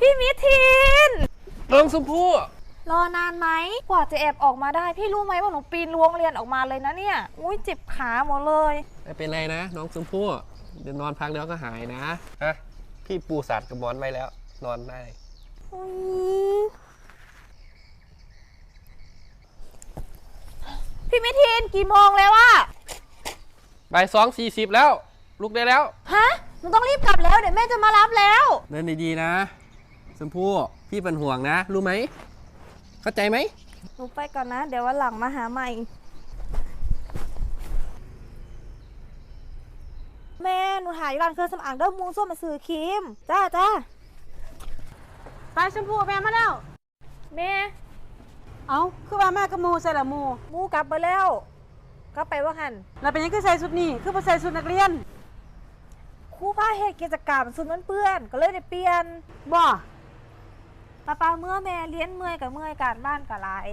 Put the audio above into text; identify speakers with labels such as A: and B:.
A: พี่มิทิน
B: น้องชมพู่
A: รอนานไหมกว่าจะแอบออกมาได้พี่รู้ไหมว่าหนูปีนรั้วโรงเรียนออกมาเลยนะเนี่ยอุ้ยเจ็บขาหมดเลย
B: ไม่เป็นไรนะน้องชมพู่เดี๋ยวนอนพักเดี๋ยวก็หายนะฮะพี่ปูสัตว์กับหมอนไว้แล้วนอนได้
A: พี่มิทินกี่โมงแล้วอะ
B: บ่าย2:40แล้วลุกได้แล้ว
A: ฮะหนูต้องรีบกลับแล้วเดี๋ยวแม่จะมารับแล้ว
B: เดินดีๆนะชมพู่พี่เป็นห่วงนะรู้ไหมเข้าใจไหม
A: หนูไปก่อนนะเดี๋ยววันหลังมาหาใหม่แม่หนูหาอยู่ร้านเครื่องสำอางเด้อมูส้มมาซื้อครีมจ้า
C: ไปชมพูแม่มาแล้ว
A: แม่
C: เอาคือว่าแม่กับมูใส่ละมู
A: มูกลับไปแล้วกลับไปว่าหัน
C: แล้วเป็นยังคือใส่ชุดนี้คือบ่ใส่ชุดนักเรียน
A: ครูพาเหตุกิจกรรมสุดมันเปื้อนก็เลยได้เปลี่ยน
C: บ่
A: ป้าเมื่อแม่เลี้ยนเมื่อยกับเมื่อยการบ้านกับหลาย